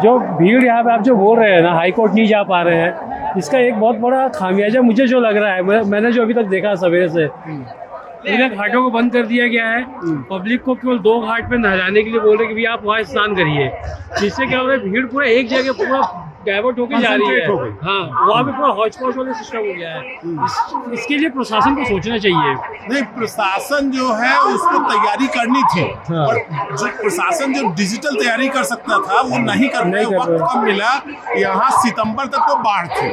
जो भीड़ यहाँ पे आप जो बोल रहे हैं ना, हाई कोर्ट नहीं जा पा रहे हैं, इसका एक बहुत बड़ा खामियाजा मुझे जो लग रहा है, मैंने जो अभी तक देखा सवेरे से, इन्हें घाटों को बंद कर दिया गया है। पब्लिक को केवल 2 घाट पे नहलाने के लिए बोल रहे हैं कि भैया आप वहाँ स्नान करिए, जिससे क्या हो रहा है, भीड़ पूरा एक जगह पूरा डाइवर्ट होकर जा रही है। हाँ, वहाँ पे पूरा हौच पौच वाला सिस्टम हो गया है। इसके लिए प्रशासन को सोचना चाहिए। नहीं, प्रशासन जो है उसको तैयारी करनी थी। हाँ। और जो प्रशासन जो डिजिटल तैयारी कर सकता था वो नहीं कर पाया। वक्त कब मिला, यहाँ सितंबर तक तो बाढ़ थी,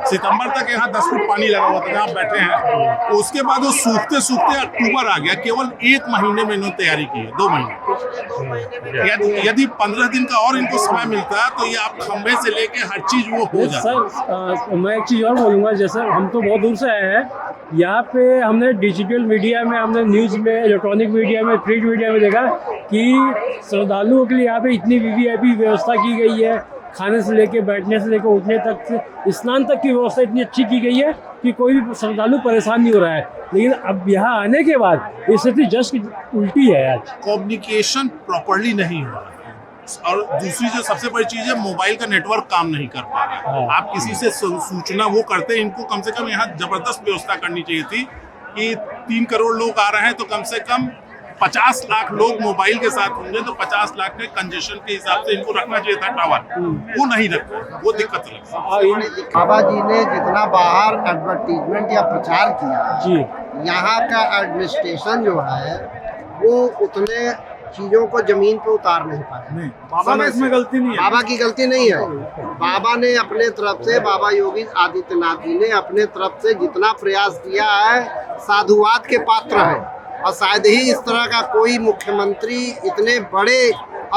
सितंबर तक यहाँ 10 फुट पानी लगा हुआ था जहाँ बैठे हैं। उसके बाद वो सूखते सूखते अक्टूबर आ गया। केवल 1 महीने में इन्होंने तैयारी की है, 2 महीने। यदि 15 दिन का और इनको समय मिलता तो ये आप खंभे से लेके हर चीज वो हो जाता। सर मैं एक चीज़ और बोलूँगा, जैसे हम तो बहुत दूर से आए हैं, यहाँ पे हमने डिजिटल मीडिया में, हमने न्यूज़ में, इलेक्ट्रॉनिक मीडिया में, प्रिंट मीडिया में देखा कि श्रद्धालुओं के लिए यहाँ पे इतनी वीवीआईपी व्यवस्था की गई है। खाने से लेके, बैठने से लेकर उठने तक, स्नान तक की व्यवस्था इतनी अच्छी की गई है कि कोई भी श्रद्धालु परेशान नहीं हो रहा है। लेकिन अब यहाँ आने के बाद स्थिति जस्ट उल्टी है। आज कम्युनिकेशन प्रॉपर्ली नहीं हो रहा है, और दूसरी जो सबसे बड़ी चीज है, मोबाइल का नेटवर्क काम नहीं कर पा रहा है। आप किसी से सूचना वो करते, इनको कम से कम यहाँ जबरदस्त व्यवस्था करनी चाहिए थी कि 3 करोड़ लोग आ रहे हैं तो कम से कम 50 लाख लोग मोबाइल के साथ होंगे, तो 50 लाख के कंजेशन के हिसाब से इनको रखना चाहिए था टावर। वो नहीं रखा, वो दिक्कत लगी। बाबा जी ने जितना बाहर एडवर्टीजमेंट या प्रचार किया जी, यहाँ का एडमिनिस्ट्रेशन जो है वो उतने चीजों को जमीन पे उतार नहीं पाया। बाबा में इसमें गलती नहीं है, बाबा की गलती नहीं है। बाबा ने अपने तरफ से, बाबा योगी आदित्यनाथ जी ने अपने तरफ से जितना प्रयास किया है, साधुवाद के पात्र है। और शायद ही इस तरह का कोई मुख्यमंत्री इतने बड़े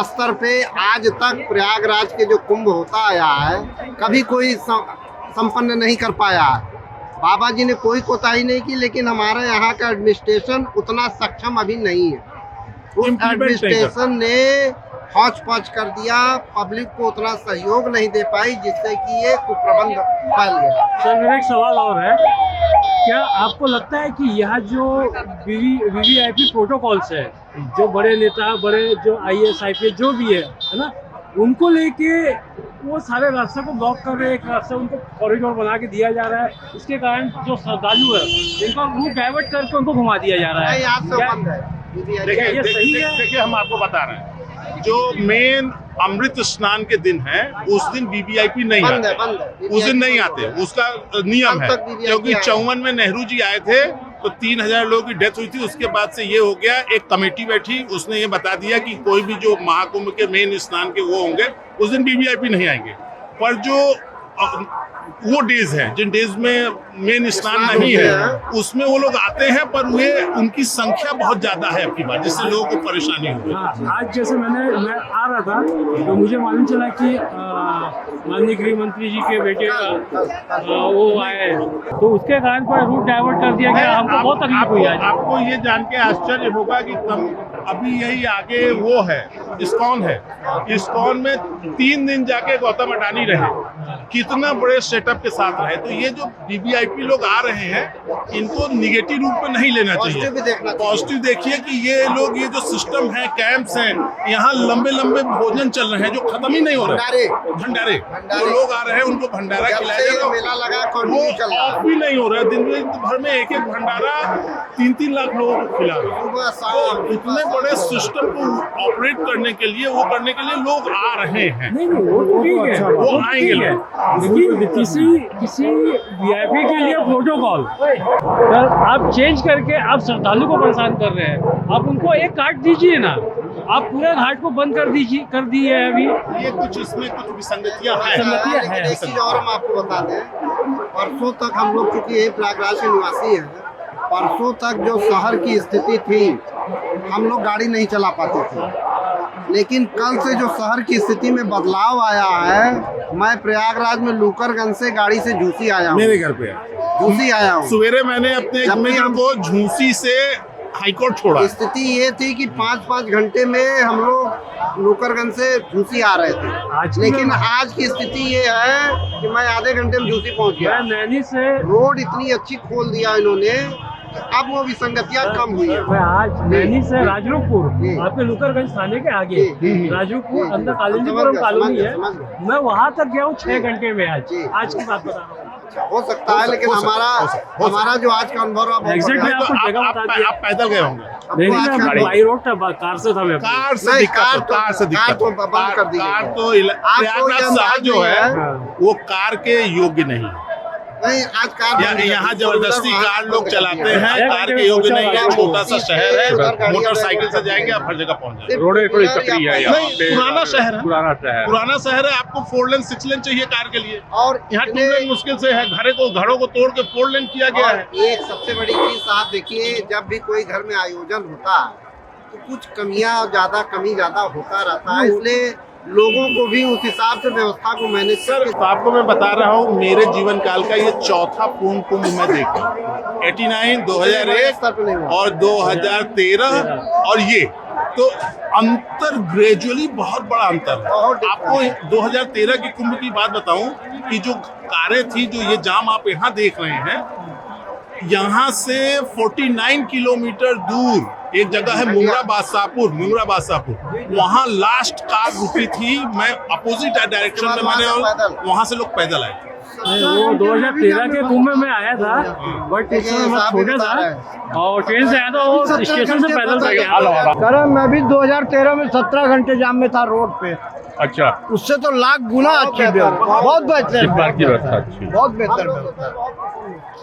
स्तर पे आज तक प्रयागराज के जो कुंभ होता आया है, कभी कोई संपन्न नहीं कर पाया है। बाबा जी ने कोई कोताही नहीं की, लेकिन हमारे यहाँ का एडमिनिस्ट्रेशन उतना सक्षम अभी नहीं है। उस एडमिनिस्ट्रेशन ने हौच पौच कर दिया, पब्लिक को उतना सहयोग नहीं दे पाई, जिससे कि ये कुप्रबंध फैल गया। सर मेरा एक सवाल और है, क्या आपको लगता है कि यहाँ जो वीवीआईपी प्रोटोकॉल्स है, जो बड़े नेता, बड़े जो IAS IPS जो भी है ना, उनको लेके वो सारे रास्ते को ब्लॉक कर रहे हैं, एक रास्ता उनको कॉरिडोर बना के दिया जा रहा है, इसके कारण जो श्रद्धालु है इनका रूट डाइवर्ट करके उनको घुमा दिया जा रहा है। देखिए हम आपको बता रहे हैं, जो मेन अमृत स्नान के दिन है उस दिन वीवीआईपी नहीं आते, उस दिन नहीं आते, उसका नियम है। क्योंकि 54 में नेहरू जी आए थे तो 3000 लोगों की डेथ हुई थी। उसके बाद से ये हो गया, एक कमेटी बैठी, उसने ये बता दिया कि कोई भी जो महाकुंभ के मेन स्नान के वो होंगे उस दिन वीवीआईपी नहीं आएंगे। पर जो वो डेज हैं जिन डेज में मेन स्नान नहीं है, उसमें वो लोग आते हैं, पर वे उनकी संख्या बहुत ज्यादा है आपकी बात, जिससे लोगों को परेशानी हो रही है। आज जैसे मैं आ रहा था तो मुझे मालूम चला कि माननीय गृह मंत्री जी के बेटे वो आए, तो उसके कारण पर रूट डाइवर्ट कर दिया गया। हमको बहुत तकलीफ हुई आज। आपको ये जान के आश्चर्य होगा कि अभी यही आगे वो है, इस्कॉन है, इस्कॉन में 3 दिन जाके गौतम अडानी रहे, कितना बड़े सेटअप के साथ रहे। तो ये जो वीवीआईपी लोग आ रहे हैं, इनको निगेटिव रूप में नहीं लेना चाहिए, पॉजिटिव देखिए कि ये लोग, ये जो सिस्टम है, कैंप्स हैं, यहाँ लंबे लंबे भोजन चल रहे हैं जो खत्म ही नहीं हो रहे। भंडारे जो लोग आ रहे हैं उनको भंडारा खिलाया जा रहा है, वो ऑफ भी नहीं हो रहा है। दिन भर में एक एक भंडारा 3-3 लाख लोगों को खिला रहे हैं। इतने बड़े सिस्टम को ऑपरेट करने के लिए, वो करने के लिए लोग आ रहे हैं। नहीं वो तो ठीक है, वो आएंगे, लेकिन किसी वीआईपी के लिए प्रोटोकॉल आप चेंज करके आप श्रद्धालु को परेशान कर रहे हैं। आप उनको एक कार्ड दीजिए ना, आप पूरे घाट को बंद कर दिए है। अभी ये कुछ इसमें कुछ विसंगतियां हैं। एक चीज और हम आपको बता दें, परसों तक हम लोग चूंकि यही प्रयागराज के निवासी हैं, परसों तक जो शहर की स्थिति थी, हम लोग गाड़ी नहीं चला पाते थे। लेकिन कल से जो शहर की स्थिति में बदलाव आया है, मैं प्रयागराज में लूकरगंज से गाड़ी से झूसी आया हूँ। मेरे घर पे झूसी आया हूँ। सवेरे मैंने अपने मित्र को झूसी से हाईकोर्ट छोड़ा। स्थिति ये थी कि 5-5 घंटे में हम लोग लूकरगंज से झूसी आ रहे थे, लेकिन आज की स्थिति ये है कि मैं आधे घंटे में झूसी पहुँच गया। नैनी से रोड इतनी अच्छी खोल दिया इन्होंने अब वो विसंगतियां कम हुई है। मैं आज नैनी से राजरूपपुर जी। आपके लुकरगंज थाने के आगे जी। राजरूपपुर अंदर समझ कालिंदीपुरम गया, कॉलोनी समझ है, गया, समझ गया। मैं वहां तक गया हूँ 6 घंटे में आज जी। आज की बात बता रहा हूँ। हो सकता है, लेकिन हमारा जो आज का अनुभव रहा बहुत Exactly, बढ़िया। आपको तो जगह बता दिया। आप पैदल गए होंगे। नहीं आज नहीं, का मैं बाई रोड था, कार से था मैं। कार से नहीं, दिक्कत कार है, तो- कार से दिक्कत कार तो है। बंद कर दी कार गई है। तो आज कोई प्रयागराज अंदाज शहर जो नहीं है है। वो कार के योग्य नहीं है। नहीं, आज कार यहाँ जबरदस्ती कार लोग चलाते हैं, एक कार घंटे के योग्य नहीं है। में छोटा सा शहर है, गाड़ियां मोटरसाइकिल से जाएंगे आप हर जगह पहुंच जाएंगे। रोडें थोड़ी सकरी है यहाँ नहीं, पे। पुराना शहर है। पुराना शहर। पुराना शहर है, आपको 4 लेन 6 लेन चाहिए कार के लिए। और यहाँ 2 इतने- लेन मुश्किल से है। घरों को तोड़ के 4 लेन किया गया है। और एक सबसे बड़ी चीज साहब देखिए, जब भी कोई घर में आयोजन होता तो कुछ कमी ज्यादा होता रहता है, इसलिए लोगों को भी उस हिसाब से व्यवस्था को मैनेज सर, करके तो आपको मैं बता रहा हूँ, मेरे जीवन काल का ये चौथा पूर्ण कुंभ मैं देखा। 89, 2001 स्तर पे नहीं हुआ। और 2013 और ये तो अंतर ग्रेजुअली बहुत बड़ा अंतर है। बहुत आपको 2013 की कुंभ की बात बताऊं कि जो कारें थी, जो ये जाम आप यहाँ देख रहे हैं, यहाँ से 49 किलोमीटर दूर एक जगह है मुंगरा बादशाहपुर, वहाँ लास्ट कार रुकी थी। मैं अपोजिट डायरेक्शन में मैंने, वहाँ से लोग पैदल आए। वो 2013 के कुंभ में मैं आया था, बट इस समय मैं छोटा था और ट्रेन से आया था, वो स्टेशन से पैदल तक गया। सर मैं भी 2013 में 17 घंटे जाम में था रोड पे। अच्छा, उससे तो लाख गुना अच्छी व्यवस्था, बहुत बेहतर इस बार की व्यवस्था अच्छी। बहुत बेहतर व्यवस्था,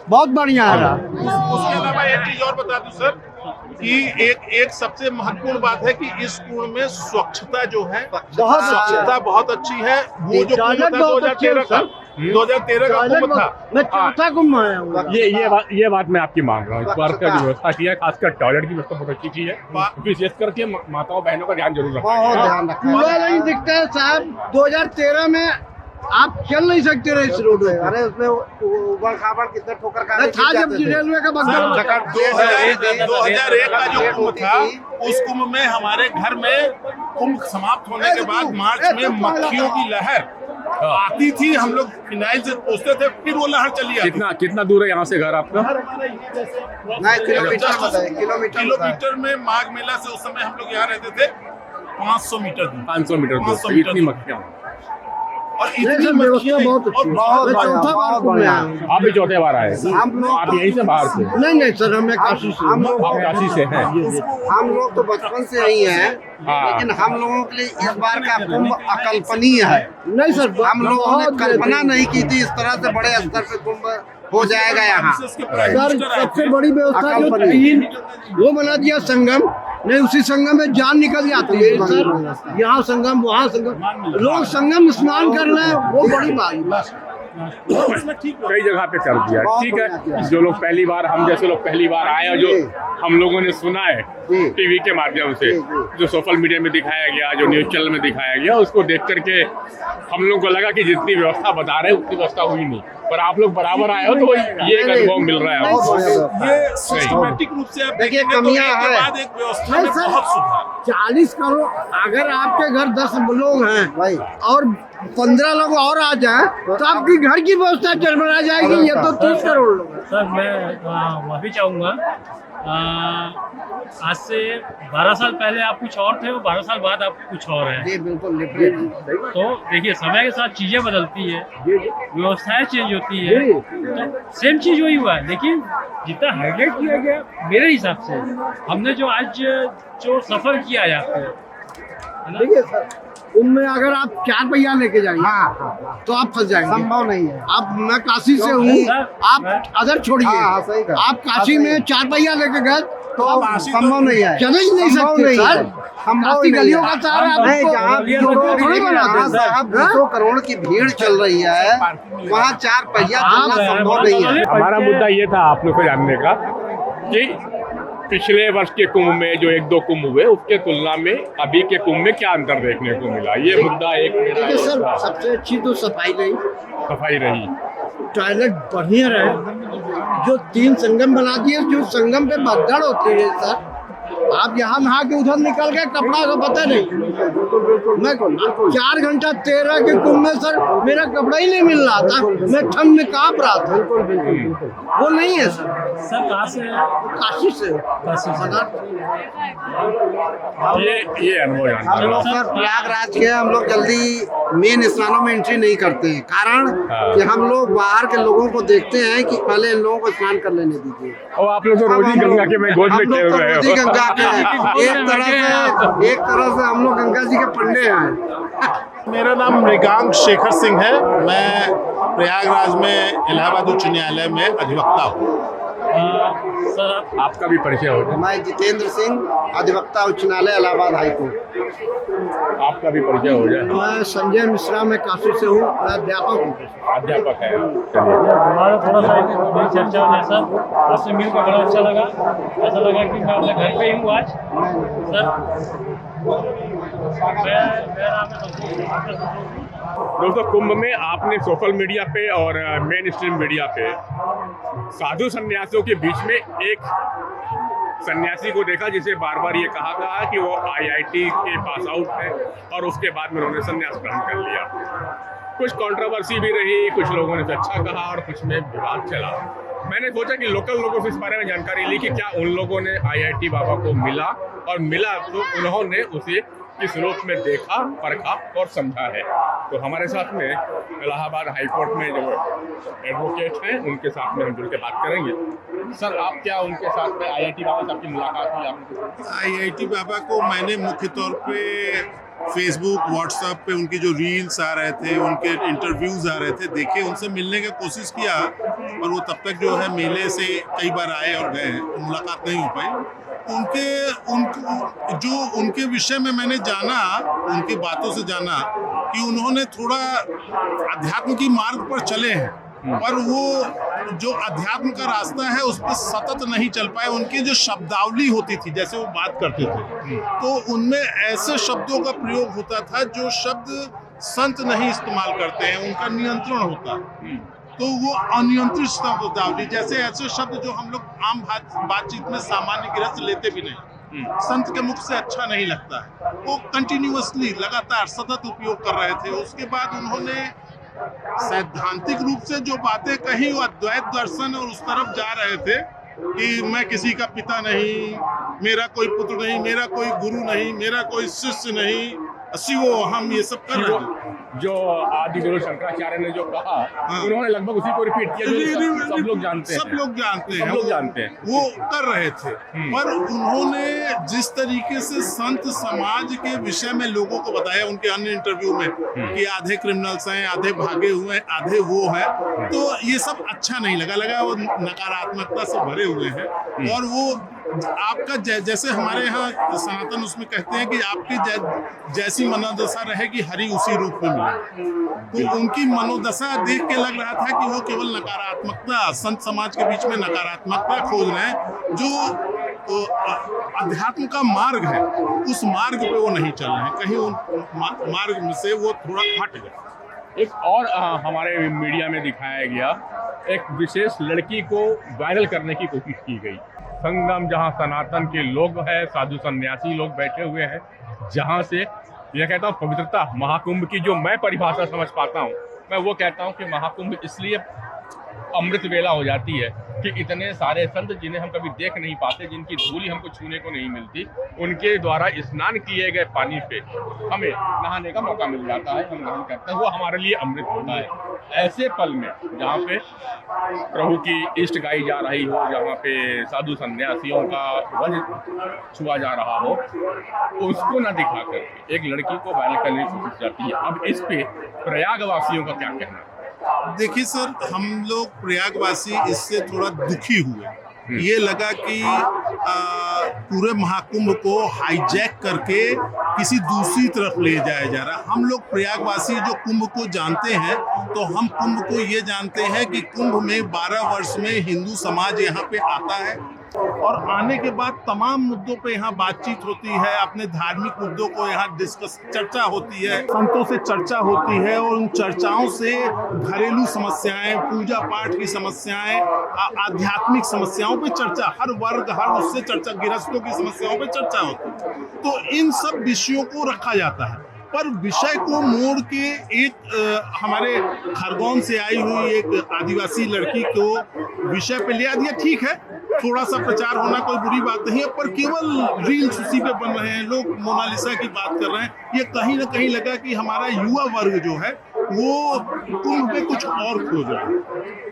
बहुत बढ़िया है। उसके अलावा एक चीज और बता दूं सर कि एक सबसे महत्वपूर्ण बात है कि इस कुंभ में स्वच्छता जो है, बहुत स्वच्छता बहुत अच्छी है। वो जो कुंभ टॉयलेट था बहुत अच्छी है 2013 का, 2013 का कुंभ था। मैं चौथा कुंभ आया हूँ। ये बात मैं आपकी मांग रहा हूँ। इस बार का जो व्यवस्था की है, खासकर टॉयलेट की व्यवस्था बहुत अच्छी की है, विशेष करके माताओं बहनों का ध्यान जरूर रखना बहुत है। ध्यान रखा पूरा नहीं दिखता है साहब। 2013 में आप चल नहीं सकते रहे इस रोड पे। अरे उसमें उबड़ खाबड़ कितने ठोकर खा मैं था जब रेलवे का बगल में। 2001 का जो कुंभ था, उस कुंभ में हमारे घर में कुंभ समाप्त होने के बाद मार्च में मक्खियों की लहर आती थी। हम लोग फिनाइल से पोंछते थे, फिर वो लहर चली आती। कितना दूर है यहाँ से घर आपका? नहीं, किलोमीटर बताए, किलोमीटर किलोमीटर में माघ मेला से उस समय हम लोग यहाँ रहते थे 500 मीटर दूर। 500 मीटर 500 दूर। मीटर इतनी दूर। मक्खियाँ। और नहीं, इतनी सर, व्यवस्था मक्खियाँ बहुत अच्छी है। बहुत मैं बढ़िया, चौथा बार बहुत कुंभ में बढ़िया। आया हूँ। आप भी चौथे बार आए? हम लोग आप यहीं से बाहर से? नहीं सर, हमें काशी से। आप काशी से हैं? हम लोग तो बचपन से यही हैं, हाँ। लेकिन हम लोगों के लिए इस बार का कुंभ अकल्पनीय है। नहीं सर, हम लोगों ने बहुत कल्पना नहीं की थी इस तरह से बड़े स्तर पे कुंभ हो जाएगा यहाँ। सर सबसे बड़ी व्यवस्था जो अकल्पनीय। 3 वो बना दिया संगम, नहीं उसी संगम में जान निकल जाती है सर। यहाँ संगम, वहाँ संगम, लोग संगम स्नान कर रहे हैं, वो बड़ी बात है। कई जगह पे कर दिया। बहुत ठीक बढ़िया किया। है, जो लोग पहली बार, हम जैसे लोग पहली बार आए और जो जी। हम लोगों ने सुना है जी। टीवी के माध्यम से, जी, जी। जो सोशल मीडिया में दिखाया गया, जो न्यूज चैनल में दिखाया गया, उसको देख करके हम लोग को लगा कि जितनी व्यवस्था बता रहे हैं उतनी व्यवस्था हुई नहीं। पर आप लोग बराबर आए हो तो ये एक अनुभव मिल रहा है बहुत आपको। बढ़िया व्यवस्था है। ये सिस्टमैटिक रूप से आप देखिए, देखेंगे तो कमियां एक के हैं। बाद एक व्यवस्था में नहीं सर, बहुत सुधार। 40 करोड़, अगर आपके घर 10 लोग हैं भाई और 15 लोग और आ जाए तो आपकी घर की व्यवस्था चरमरा जाएगी। ये तो 30 करोड़ लोग हैं। सर मैं माफ़ी चाहूँगा, आज से 12 साल पहले आप कुछ और थे और 12 साल बाद आप कुछ और हैं। जी बिल्कुल डिफरेंट। तो देखिए, समय के साथ चीज़ें बदलती है, व्यवस्थाएं चेंज होती है, तो सेम चीज़ वही हुआ है, लेकिन जितना हाईलाइट किया गया मेरे हिसाब से, हमने जो आज जो सफ़र किया है यहाँ पे, है ना? देखिए सर, उनमें अगर आप 4 पहिया लेके जाएंगे हाँ, तो आप फंस जाएंगे। संभव नहीं है। आप, मैं काशी से हूँ, आप अदर छोड़िए, हाँ, सही कहा। आप काशी में 4 पहिया लेके गए तो संभव नहीं है। चले ही नहीं संभव सकते नहीं सर। है। संभव काशी नहीं गलियों है। का सहारा नहीं, आपको जहाँ थोड़ी बनाते हैं साहब सर। 200 करोड़ की भीड़ चल रही है, वहाँ 4 पहिया चलना संभव नहीं है। हमारा मुद्दा ये था आप लोग को जानने का कि पिछले वर्ष के कुंभ में जो 1-2 कुंभ हुए, उसके तुलना में अभी के कुंभ में क्या अंतर देखने को मिला? ये मुद्दा एक मेरा देखिए सर, था। सबसे अच्छी तो सफाई रही, सफाई रही, टॉयलेट बढ़िया रहे, जो 3 संगम बना दिए, जो संगम पे भगदड़ होती है सर, आप यहाँ नहा के उधर निकल गए, कपड़ा का पता नहीं। मैं 4 घंटा 13 के कुंभ में सर मेरा कपड़ा ही नहीं मिल रहा था, मैं ठंड में कांप रहा था। वो नहीं है सर कहाँ से है? काशी से ये अनुभव जानना हम लोग सर प्रयागराज के हम लोग जल्दी मेन स्नानों में एंट्री नहीं करते हैं, कारण कि हम लोग बाहर के लोगों को देखते हैं कि पहले इन लोगों को स्नान कर लेने दीजिए। और आप लोग तो रोजी गंगा के में गोद में खेल रहे हो। रोजी गंगा के एक तरह से हम लोग गंगा जी के पंडे हैं। मेरा नाम मृगांक शेखर सिंह है। मैं प्रयागराज में इलाहाबाद उच्च न्यायालय में अधिवक्ता हूँ। सर आपका भी परिचय हो जाए। मैं जितेंद्र सिंह, अधिवक्ता उच्च न्यायालय इलाहाबाद हाईकोर्ट। आपका भी परिचय हो जाए। मैं संजय मिश्रा, मैं काशी से हूँ, मैं अध्यापक हूँ। अध्यापक है। हमारा थोड़ा सा मेरी चर्चा हो जाए सर, आपसे मिलकर बड़ा अच्छा लगा। ऐसा लगा कि मैं अपने घर पे ही हूँ आज सर। दोस्तों, कुंभ में आपने सोशल मीडिया पे और मेन स्ट्रीम मीडिया पे साधु सन्यासियों के बीच में एक सन्यासी को देखा जिसे बार बार ये कहा गया कि वो IIT के पास आउट है और उसके बाद में उन्होंने सन्यास ग्रहण कर लिया। कुछ कंट्रोवर्सी भी रही, कुछ लोगों ने तो अच्छा कहा और कुछ में विवाद चला। मैंने सोचा कि लोकल लोगों से इस बारे में जानकारी ली कि क्या उन लोगों ने IIT बाबा को मिला, और मिला तो उन्होंने उसे किस रूप में देखा, परखा और समझा है। तो हमारे साथ में इलाहाबाद हाईकोर्ट में जो एडवोकेट हैं उनके साथ में हम जुड़ के बात करेंगे। सर, आप क्या उनके साथ में IIT बाबा से आपकी मुलाकात हुई? आपने IIT बाबा को मैंने मुख्य तौर पे फेसबुक, व्हाट्सएप पे उनकी जो रील्स आ रहे थे, उनके इंटरव्यूज आ रहे थे, देखे, उनसे मिलने की कोशिश किया, पर वो तब तक जो है मेले से कई बार आए और गए, तो मुलाकात नहीं हो पाई। उनके विषय में मैंने जाना, उनकी बातों से जाना कि उन्होंने थोड़ा अध्यात्म की मार्ग पर चले हैं, पर वो जो अध्यात्म का रास्ता है उस पर सतत नहीं चल पाए। उनकी जो शब्दावली होती थी, जैसे वो बात करते थे, तो उनमें ऐसे शब्दों का प्रयोग होता था जो शब्द संत नहीं इस्तेमाल करते हैं, उनका नियंत्रण होता। तो वो अनियंत्रित शब्दावली, जैसे ऐसे शब्द जो हम लोग आम बातचीत में सामान्य गृहस्थ लेते भी नहीं, संत के मुख से अच्छा नहीं लगता है, वो कंटिन्यूअसली लगातार सतत उपयोग कर रहे थे। उसके बाद उन्होंने सैद्धांतिक रूप से जो बातें कही, वो अद्वैत दर्शन और उस तरफ जा रहे थे कि मैं किसी का पिता नहीं, मेरा कोई पुत्र नहीं, मेरा कोई गुरु नहीं, मेरा कोई शिष्य नहीं, शिवो हम, ये सब कर रहे थे। जो आदि गुरु शंकराचार्य ने जो कहा, उन्होंने लगभग उसी को रिपीट किया जो सब लोग जानते हैं। सब लोग जानते हैं, वो कर रहे थे। पर उन्होंने जिस तरीके से संत समाज के विषय में लोगों को बताया उनके अन्य इंटरव्यू में कि आधे क्रिमिनल्स हैं, आधे भागे हुए हैं, आधे वो है, तो ये सब अच्छा नहीं लगा। वो नकारात्मकता से भरे हुए हैं। और वो आपका जैसे हमारे यहाँ सनातन उसमें कहते हैं कि आपकी जैसी मनोदशा रहेगी, हरि उसी रूप में मिले। तो उनकी मनोदशा देख के लग रहा था कि वो केवल नकारात्मकता, संत समाज के बीच में नकारात्मकता खोज रहे हैं। जो अध्यात्म का मार्ग है, उस मार्ग पे वो नहीं चल रहे हैं, कहीं उन मार्ग से वो थोड़ा हट गए। एक और हमारे मीडिया में दिखाया गया, एक विशेष लड़की को वायरल करने की कोशिश की गई। संगम, जहां सनातन के लोग हैं, साधु सन्यासी लोग बैठे हुए हैं, जहां से यह कहता हूँ पवित्रता महाकुंभ की जो मैं परिभाषा समझ पाता हूँ, मैं वो कहता हूँ कि महाकुंभ इसलिए अमृत वेला हो जाती है कि इतने सारे संत जिन्हें हम कभी देख नहीं पाते, जिनकी धूली हमको छूने को नहीं मिलती, उनके द्वारा स्नान किए गए पानी पे हमें नहाने का मौका मिल जाता है, हम ग्रहण करते हैं, वो हमारे लिए अमृत होता है। ऐसे पल में जहाँ पे प्रभु की इष्ट गाई जा रही हो, जहाँ पे साधु सन्यासियों का वज छुआ जा रहा हो, उसको न दिखाकर एक लड़की को वायरल करने की कोशिश जाती है। अब इस पे प्रयागवासियों का क्या कहना है? देखिए सर, हम लोग प्रयागवासी इससे थोड़ा दुखी हुए। ये लगा कि पूरे महाकुंभ को हाईजैक करके किसी दूसरी तरफ ले जाया जा रहा। हम लोग प्रयागवासी जो कुंभ को जानते हैं, तो हम कुंभ को ये जानते हैं कि कुंभ में 12 वर्ष में हिंदू समाज यहाँ पे आता है, और आने के बाद तमाम मुद्दों पे यहाँ बातचीत होती है, अपने धार्मिक मुद्दों को यहाँ चर्चा होती है, संतों से चर्चा होती है और उन चर्चाओं से घरेलू समस्याएं, पूजा पाठ की समस्याएं, आध्यात्मिक समस्याओं पे चर्चा, हर वर्ग हर उससे चर्चा, गृहस्थों की समस्याओं पे चर्चा होती है। तो इन सब विषयों को रखा जाता है, पर विषय को मोड़ के एक हमारे खरगोन से आई हुई एक आदिवासी लड़की को विषय पे लिया दिया। ठीक है, थोड़ा सा प्रचार होना कोई बुरी बात नहीं है, पर केवल रील्स उसी पे बन रहे हैं, लोग मोनालिसा की बात कर रहे हैं। ये कहीं ना कहीं लगा कि हमारा युवा वर्ग जो है वो कुंभ पे कुछ और खोज रहा है,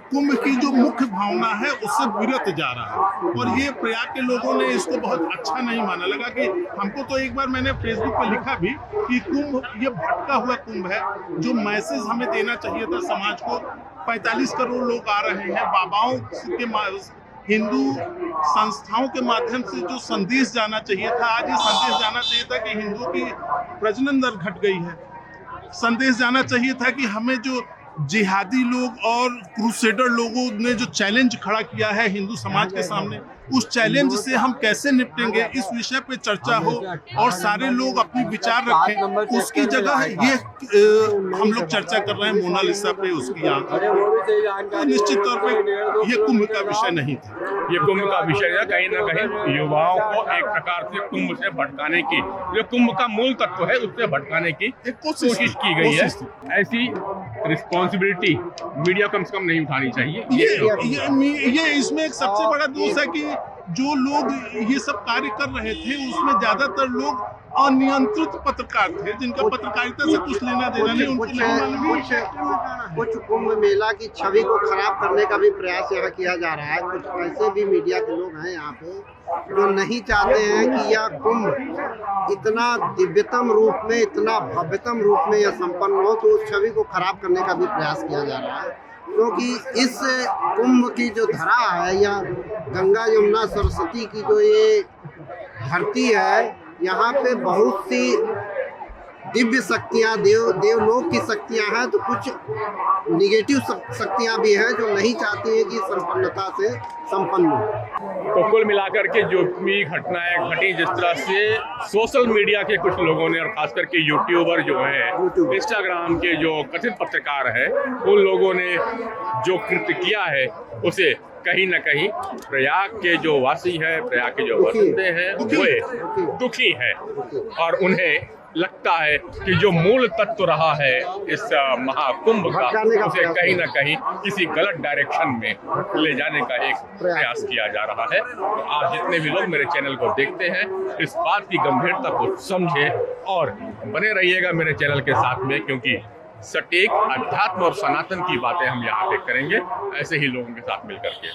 कुंभ की जो मुख्य भावना है उससे विरत जा रहा है। और ये प्रयाग के लोगों ने इसको बहुत अच्छा नहीं माना। लगा कि हमको तो एक बार मैंने फेसबुक पर लिखा भी कि कुंभ ये भटका हुआ कुंभ है, जो मैसेज हमें देना चाहिए था समाज को। 45 करोड़ लोग आ रहे हैं, बाबाओं के हिंदू संस्थाओं के माध्यम से जो संदेश जाना चाहिए था, आज ये संदेश जाना चाहिए था कि हिंदुओं की प्रजनन दर घट गई है। संदेश जाना चाहिए था कि हमें जो जिहादी लोग और क्रूसेडर लोगों ने जो चैलेंज खड़ा किया है हिंदू समाज के सामने, उस चैलेंज से हम कैसे निपटेंगे, इस विषय पे चर्चा हो और सारे लोग अपनी विचार रखें। उसकी जगह ये हम लोग चर्चा कर रहे हैं मोनालिसा पे, उसकी आंख, तो निश्चित तौर पे ये कुंभ का विषय नहीं था। ये कुंभ का विषय है, कहीं ना कहीं युवाओं को एक प्रकार से कुंभ से भटकाने की, जो कुंभ का मूल तत्व है उससे भटकाने की कोशिश की गई है। ऐसी रिस्पॉन्सिबिलिटी मीडिया कम से कम नहीं उठानी चाहिए। ये इसमें एक सबसे बड़ा दोष है कि जो लोग ये सब कार्य कर रहे थे उसमें ज्यादातर लोग अनियंत्रित पत्रकार थे, जिनका पत्रकारिता से कुछ लेना देना नहीं, उनको नहीं मालूम। कुछ कुंभ मेला की छवि को खराब करने का भी प्रयास यहाँ किया जा रहा है। कुछ ऐसे भी मीडिया के लोग हैं यहाँ पे जो नहीं चाहते हैं कि यह कुंभ इतना दिव्यतम रूप में, इतना भव्यतम रूप में यह संपन्न हो, तो उस छवि को खराब करने का भी प्रयास किया जा रहा है। क्योंकि इस कुंभ की जो धरा है, या गंगा यमुना सरस्वती की जो ये धरती है, यहाँ पे बहुत सी दिव्य शक्तियाँ, देवलोक की शक्तियाँ हैं, तो कुछ निगेटिव शक्तियाँ भी हैं जो नहीं चाहती हैं कि संपन्नता से संपन्न हो। तो कुल मिलाकर के जो भी घटनाएं घटी, जिस तरह से सोशल मीडिया के कुछ लोगों ने और खास करके यूट्यूबर जो है, इंस्टाग्राम के जो कथित पत्रकार है, उन लोगों ने जो कृत्य किया है उसे कहीं ना कहीं प्रयाग के जो वासी है, प्रयाग के जो बसंते हैं, वे दुखी है और उन्हें लगता है कि जो मूल तत्व रहा है इस महाकुंभ का, उसे कहीं ना कहीं किसी गलत डायरेक्शन में ले जाने का एक प्रयास किया जा रहा है। तो आप जितने भी लोग मेरे चैनल को देखते हैं, इस बात की गंभीरता को समझे और बने रहिएगा मेरे चैनल के साथ में, क्योंकि सटीक अध्यात्म और सनातन की बातें हम यहाँ पे करेंगे, ऐसे ही लोगों के साथ मिलकर के।